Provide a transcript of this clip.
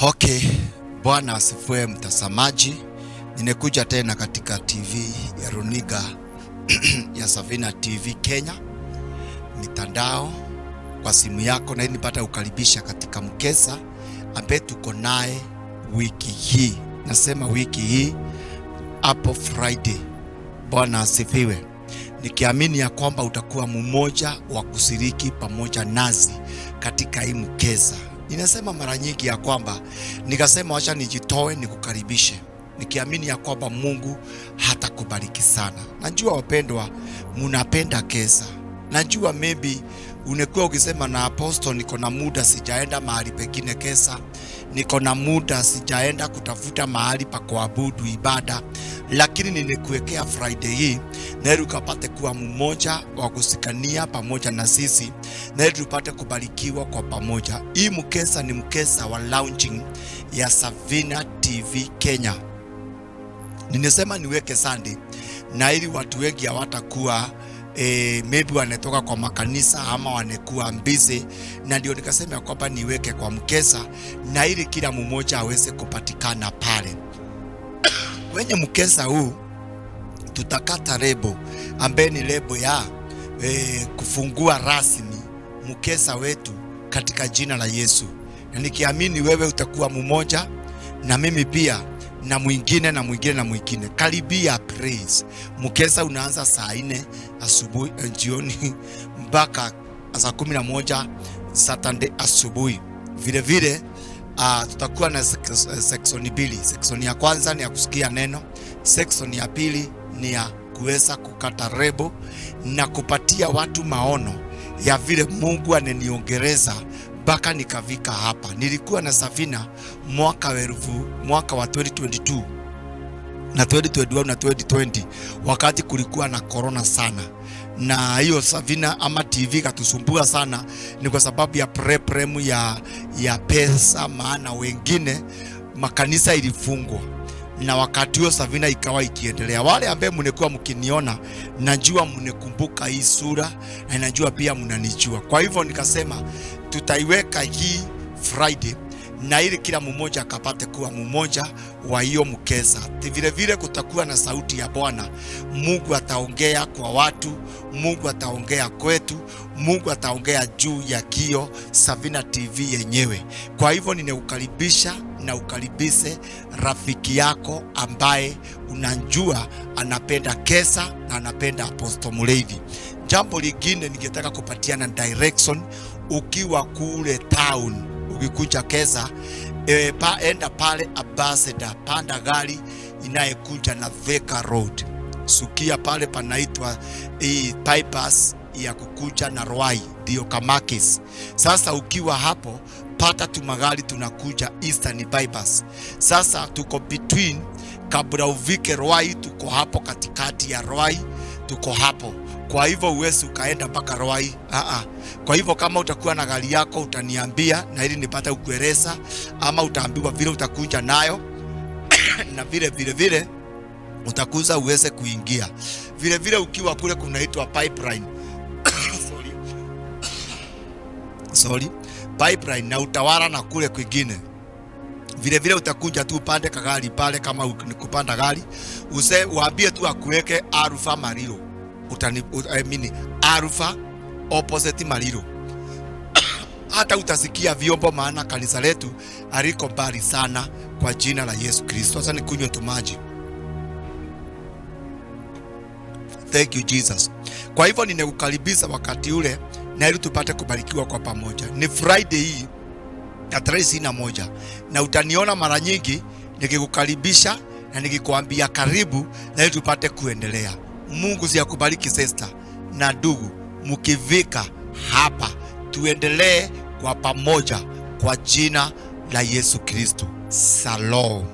Okay, Bwana asifiwe mtazamaji. Nimekuja tena katika TV ya Runiga ya Savina TV Kenya, mitandao kwa simu yako, na nipata kukaribisha katika mkesa ambaye tuko naye wiki hii. Nasema wiki hii hapo Friday. Bwana asifiwe. Nikiamini ya kwamba utakuwa mmoja wa kushiriki pamoja nasi katika hii mkesa. Ninasema mara nyingi ya kwamba nikasema wacha nijitoe nikukaribishe, nikiamini ya kwamba Mungu hatakubariki sana. Najua wapendwa, mnapenda kesa. Najua maybe unekuwa ukisema na apostle, niko na muda sijaenda mahali pengine kesa, niko na muda sijaenda kutafuta mahali pa kuabudu ibada, lakini nimekuwekea Friday hii na ili ukapate kuwa mmoja wa kusikania pamoja na sisi, na ili tupate kubarikiwa kwa pamoja. Hii mkesa ni mkesa wa launching ya Savina TV Kenya. Ninasema niweke Sunday na ili watu wengi hawatakuwa maybe wanatoka kwa makanisa ama wanekuwa busy, na ndio nikasema kwamba niweke kwa mkesa na ili kila mmoja aweze kupatikana pale. Kwenye mkesa huu tutakata lebo ambaye ni lebo ya kufungua rasmi mkesa wetu katika jina la Yesu, na nikiamini wewe utakuwa mmoja na mimi pia na mwingine na mwingine na mwingine. Karibia praise. Mkesa unaanza saa 4 asubuhi jioni mpaka saa 11 Saturday asubuhi. Vile vile tutakuwa na section mbili. Section ya kwanza ni ya kusikia neno, section ya pili ni ya kuweza kukata lebo na kupatia watu maono ya vile Mungu ananiongereza mpaka nikafika hapa. Nilikuwa na Savina mwaka wa 2022 na 2021 na 2020 wakati kulikuwa na corona sana, na hiyo Savina ama TV katusumbua sana, ni kwa sababu ya prem ya pesa, maana wengine makanisa ilifungwa, na wakati huo Savina ikawa ikiendelea. Wale ambao mnekuwa mkiniona, najua mnekumbuka hii sura na najua pia mnanijua. Kwa hivyo nikasema tutaiweka hii Friday na ili kila mmoja akapate kuwa mmoja wa hiyo mkesa. Vile vile kutakuwa na sauti ya Bwana. Mungu ataongea kwa watu, Mungu ataongea kwetu, Mungu ataongea juu ya kio Savina TV yenyewe. Kwa hivyo ninaukaribisha na ukaribise rafiki yako ambaye unajua anapenda kesa na anapenda Apostle Mureithi. Jambo lingine ningetaka kupatiana direction, ukiwa kule town ukikuja kesa, enda pale Ambassador, panda gari inayekuja na Thika Road, sukia pale panaitwa bypass ya kukuja na Ruai, ndio Kamakis. Sasa ukiwa hapo pata tu magari tunakuja Eastern bypass. Sasa tuko between, kabla uvike Ruai tuko hapo katikati ya Ruai, tuko hapo. Kwa hivyo uwezi ukaenda mpaka Ruai. Kwa hivyo kama utakuwa na gari yako utaniambia na ili nipate kukueleza, ama utaambiwa vile utakuja nayo na vile utakuza uweze kuingia. Vile ukiwa kule kunaitwa pipeline pipeline na Utawala na kule kwingine. Vile utakuja tu upande kagari pale, kama nikupanda gari waambie tu akuweke Alpha Mariro. Alpha opposite Mariro. Hata utasikia vyombo, maana kanisa letu aliko mbali sana kwa jina la Yesu Kristo. Sasa nikunywe tu maji. Thank you Jesus. Kwa hivyo ninakukaribisha wakati ule na ili tupate kubarikiwa kwa pamoja. Ni Friday hii ya tarehe 21 na utaniona mara nyingi nikikukaribisha na nikikwambia karibu na ili tupate kuendelea. Mungu siyakubariki sister na ndugu, mkivika hapa tuendelee kwa pamoja kwa jina la Yesu Kristo. Shalom.